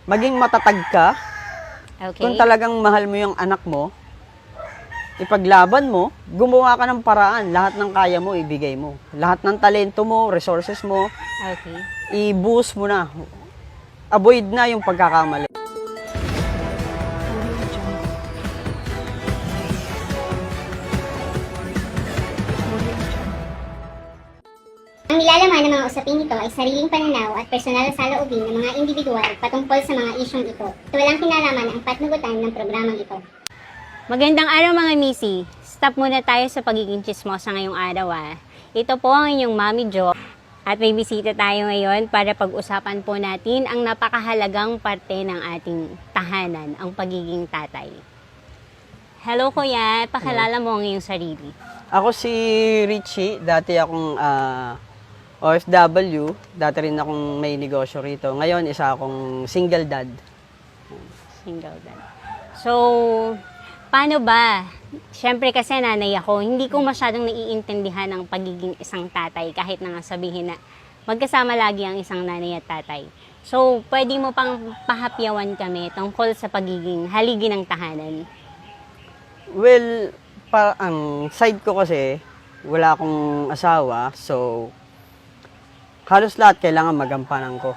maging matatag ka. Okay. Kung talagang mahal mo yung anak mo, ipaglaban mo, gumawa ka ng paraan. Lahat ng kaya mo, ibigay mo. Lahat ng talento mo, resources mo, Okay. i-boost mo na. Avoid na yung pagkakamali. Ang nilalaman ng mga usaping ito ay sariling pananaw at personal na saloobin ng mga individual patungkol sa mga isyong ito. Ito walang kinalaman ang patnugutan ng programang ito. Magandang araw mga misi. Stop muna tayo sa pagiging chismosa ngayong araw Ito po ang inyong Mami Jo. At may bisita tayo ngayon para pag-usapan po natin ang napakahalagang parte ng ating tahanan, ang pagiging tatay. Hello Kuya, pakilala mo ang iyong sarili. Ako si Richie, dati akong OFW, dati rin akong may negosyo rito. Ngayon, isa akong single dad. Single dad. So, paano ba? Siyempre kasi nanay ako, hindi ko masyadong naiintindihan ang pagiging isang tatay kahit na nga sabihin na magkasama lagi ang isang nanay at tatay. So, pwede mo pang pahapyawan kami tungkol sa pagiging haligi ng tahanan. Well, ang side ko kasi, wala akong asawa, so halos lahat kailangan magampanan ko.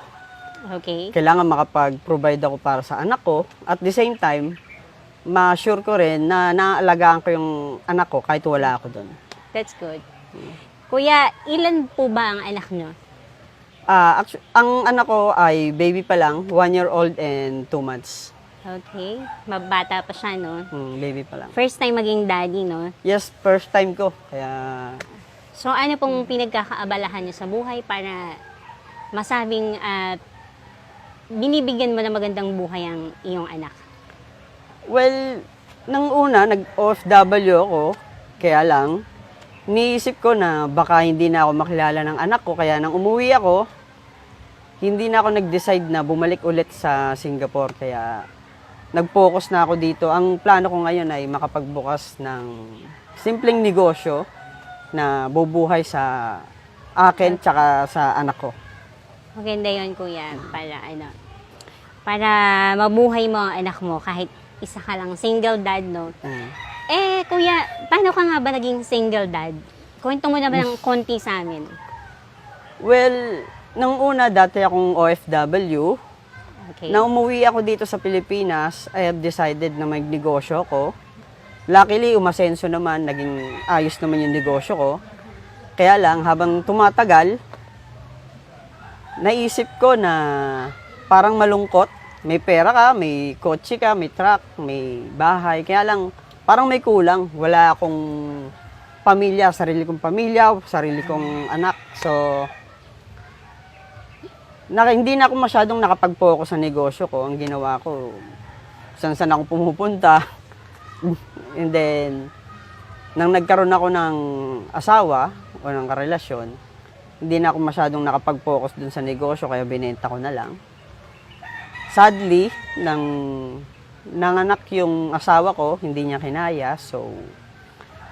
Okay? Kailangan makapag-provide ako para sa anak ko. At the same time, ma-sure ko rin na naaalagaan ko yung anak ko kahit wala ako doon. That's good. Kuya, ilan po ba ang anak nyo? Ang anak ko ay baby pa lang, 1 year old and 2 months. Okay. Mabata pa siya, no? Baby pa lang. First time maging daddy, no? Yes, first time ko. Kaya So, ano pong pinagkakaabalahan niyo sa buhay para masabing binibigyan mo na magandang buhay ang iyong anak? well, nang una, nag-OFW ako. Kaya lang, niisip ko na baka hindi na ako makilala ng anak ko. Kaya nang umuwi ako, hindi na ako nag-decide na bumalik ulit sa Singapore. Kaya nag-focus na ako dito. Ang plano ko ngayon ay makapagbukas ng simpleng negosyo na bubuhay sa akin tsaka sa anak ko. Maganda yun, kuya, para mabuhay mo ang anak mo kahit isa ka lang single dad, no? Kuya, paano ka nga ba naging single dad? Kwento mo naman ng konti sa amin. Well, nung una, dati akong OFW. Okay. Na umuwi ako dito sa Pilipinas, I have decided na magnegosyo ko. Luckily, umasenso naman, naging ayos naman yung negosyo ko. Kaya lang, habang tumatagal, naisip ko na parang malungkot. May pera ka, may kotse ka, may truck, may bahay. Kaya lang, parang may kulang. Wala akong pamilya, sarili kong anak. So, hindi na ako masyadong nakapag-focus sa negosyo ko. Ang ginawa ko, saan ako pumupunta. And then, nang nagkaroon ako ng asawa o ng karelasyon, hindi na ako masyadong nakapag-focus dun sa negosyo, kaya binenta ko na lang. Sadly, nang nanganak yung asawa ko, hindi niya kinaya, so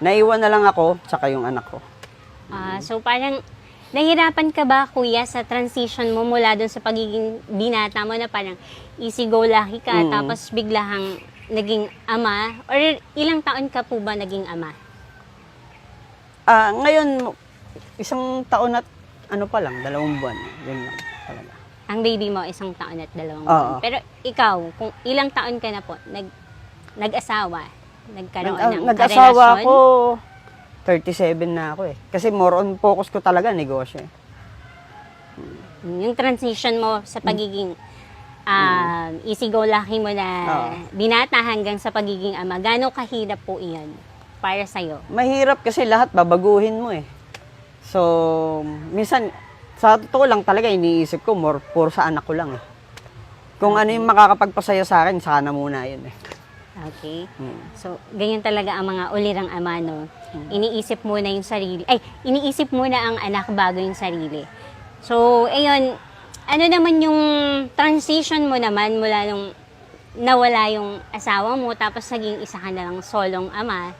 naiwan na lang ako, tsaka yung anak ko. So parang nahirapan ka ba, kuya, sa transition mo mula dun sa pagiging binata mo na parang easy go lucky ka, tapos bigla kang naging ama? Or ilang taon ka po ba naging ama? Ngayon, 1 taon at pa lang, 2 buwan. Yun lang talaga. Ang baby mo, 1 taon at 2 buwan. Oo. Pero ikaw, kung ilang taon ka na po, nag-asawa, nagkaroon ng Nag-asawa karelasyon? ko, 37 na ako eh. Kasi more on focus ko talaga, negosyo eh. Yung transition mo sa pagiging easy-go-lucky mo na binata hanggang sa pagiging ama, gaano kahirap po iyan para sa'yo? Mahirap kasi lahat babaguhin mo eh. So, minsan, sa totoo lang talaga, iniisip ko, more for sa anak ko lang eh. Kung ano yung makakapagpasaya sa akin, sana muna yun eh. Okay. So, ganyan talaga ang mga ulirang ama, no? Iniisip muna yung sarili. Iniisip muna ang anak bago yung sarili. So, ayun, ano naman yung transition mo naman mula nung nawala yung asawa mo, tapos naging isa ka na lang solong ama?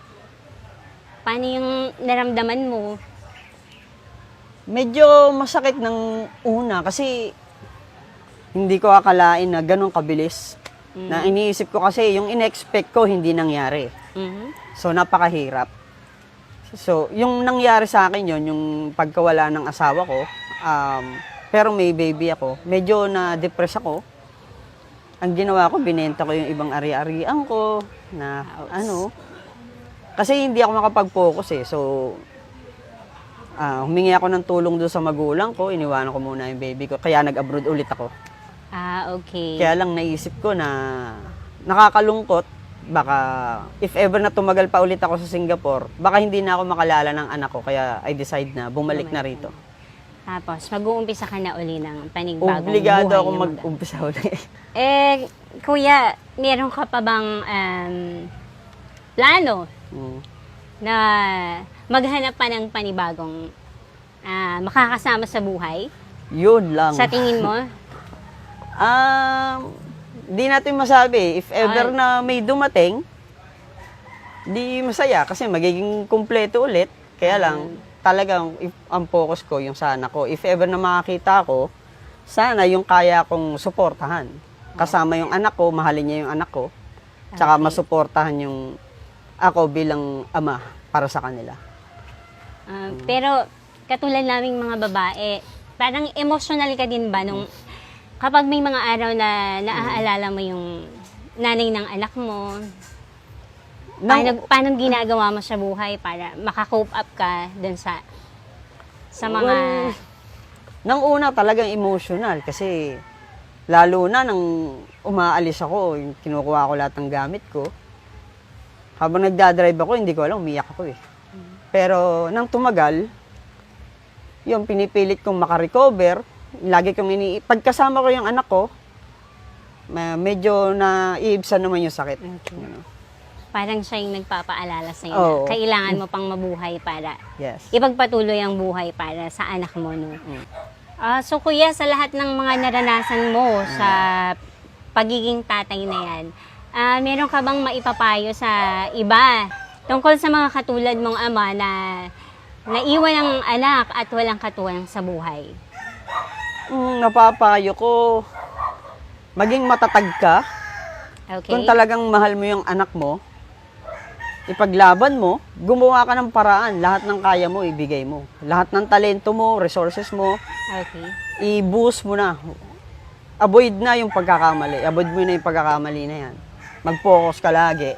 Paano yung naramdaman mo? Medyo masakit ng una kasi hindi ko akalain na ganun kabilis. Na iniisip ko kasi, yung in-expect ko, hindi nangyari. Mhm. So, napakahirap. So, yung nangyari sa akin yon yung pagkawala ng asawa ko, pero may baby ako, medyo na-depress ako. Ang ginawa ko, binenta ko yung ibang ari-arian ko, na kasi hindi ako makapag-focus eh. So, humingi ako ng tulong doon sa magulang ko, iniwanan ko muna yung baby ko, kaya nag-abroad ulit ako. Okay. Kaya lang naisip ko na nakakalungkot, baka if ever na tumagal pa ulit ako sa Singapore, baka hindi na ako makalala ng anak ko, kaya I decide na bumalik na rito. Tapos, mag-uumpisa ka na uli ng panibagong Obligado buhay ako na mag-umpisa ulit. Kuya, meron ka pa bang plano na maghanap pa ng panibagong makakasama sa buhay? Yun lang. Sa tingin mo? Di natin masabi. If ever na may dumating, di masaya kasi magiging kumpleto ulit. Kaya lang, talagang ang focus ko yung sa anak ko. If ever na makakita ko, sana yung kaya kong suportahan. Kasama yung anak ko, mahalin niya yung anak ko. Tsaka masuportahan yung ako bilang ama para sa kanila. Pero, katulad naming mga babae, parang emotional ka din ba nung kapag may mga araw na naaalala mo yung nanay ng anak mo, paano ginagawa mo sa buhay para makakope up ka dun sa mga... Well, nang una talagang emotional kasi lalo na nang umaalis ako, yung kinukuha ko lahat ng gamit ko. Habang nagdadrive ako, hindi ko alam, umiyak ako eh. Pero nang tumagal, yung pinipilit kong makarecover, lagi kong pagkasama ko yung anak ko, medyo naiibsan naman yung sakit. Okay. You know? Parang siya yung nagpapaalala sa'yo Oo. na kailangan mo pang mabuhay para Yes. ipagpatuloy ang buhay para sa anak mo, no? So, kuya, sa lahat ng mga naranasan mo sa pagiging tatay na yan, meron ka bang maipapayo sa iba tungkol sa mga katulad mong ama na naiwan ang anak at walang katuwang sa buhay? Napapayo ko, maging matatag ka. Okay? Kung talagang mahal mo yung anak mo, ipaglaban mo, gumawa ka ng paraan. Lahat ng kaya mo, ibigay mo. Lahat ng talento mo, resources mo, Okay. i-boost mo na. Avoid na yung pagkakamali. Avoid mo na yung pagkakamali na yan. Mag-focus ka lagi.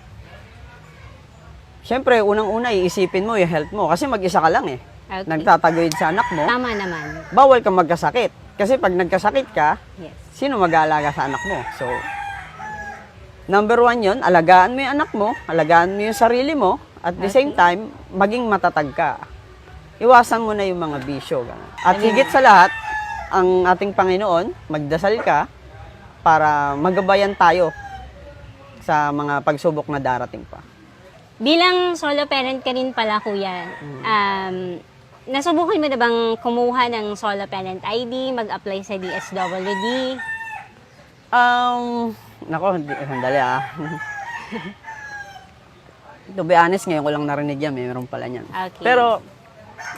Siyempre, unang-una, iisipin mo yung health mo. Kasi mag-isa ka lang eh. Okay. Nagtataguyod sa anak mo. Tama naman. Bawal kang magkasakit. Kasi pag nagkasakit ka, Yes. sino mag-aalaga sa anak mo? So, number 1 yun, alagaan mo yung anak mo, alagaan mo yung sarili mo, at the same time, maging matatag ka. Iwasan mo na yung mga bisyo. Ganun. At higit sa lahat, ang ating Panginoon, magdasal ka para magabayan tayo sa mga pagsubok na darating pa. Bilang solo parent ka rin pala, kuya, nasubukan mo na bang kumuha ng solo parent ID, mag-apply sa DSWD? Nako, sandali ah. To be honest, ngayon ko lang narinig yan, meron pala niyan. Okay. Pero,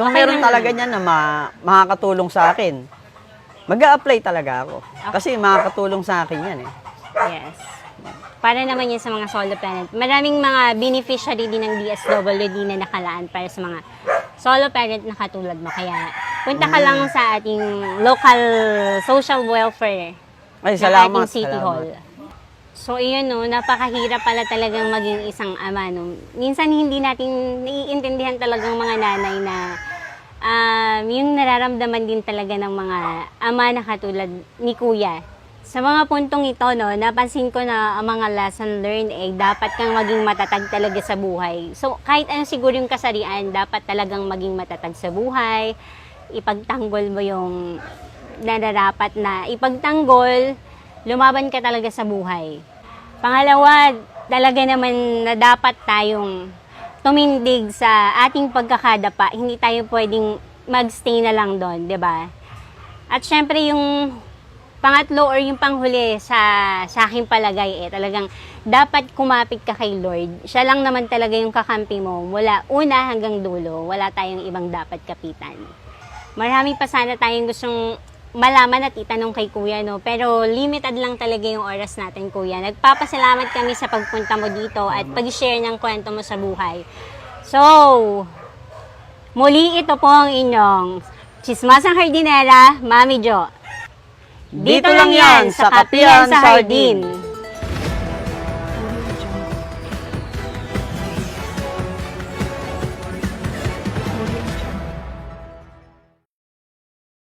kung Okay meron lang talaga niyan na makakatulong sa akin, mag-a-apply talaga ako. Kasi makakatulong sa akin yan eh. Yes. Para naman yan sa mga solo parent. Maraming mga beneficiary din ng DSWD na nakalaan para sa mga solo parent na katulad mo. Kaya punta ka lang sa ating local social welfare Ay, ng salamat. ating City salamat. Hall. So, iyon no, napakahirap pala talagang maging isang ama. No? Minsan hindi natin naiintindihan talagang mga nanay na yung nararamdaman din talaga ng mga ama na katulad ni Kuya. Sa mga puntong ito, no, napansin ko na ang mga lesson learned dapat kang maging matatag talaga sa buhay. So, kahit ano siguro yung kasarian, dapat talagang maging matatag sa buhay. Ipagtanggol mo yung nararapat na ipagtanggol, lumaban ka talaga sa buhay. Pangalawa, talaga naman na dapat tayong tumindig sa ating pagkakadapa. Hindi tayo pwedeng magstay na lang doon, 'di ba? At syempre yung pangatlo or yung panghuli sa aking palagay talagang dapat kumapit ka kay Lord. Siya lang naman talaga yung kakampi mo mula una hanggang dulo. Wala tayong ibang dapat kapitan. Marami pa sana tayong gustong malaman at itanong kay Kuya, no? Pero limited lang talaga yung oras natin, Kuya. Nagpapasalamat kami sa pagpunta mo dito at pag-share ng kwento mo sa buhay. So, muli ito po ang inyong Chismasang Hardinera, Mami Jo. Dito lang yan sa Kapihan sa Hardin.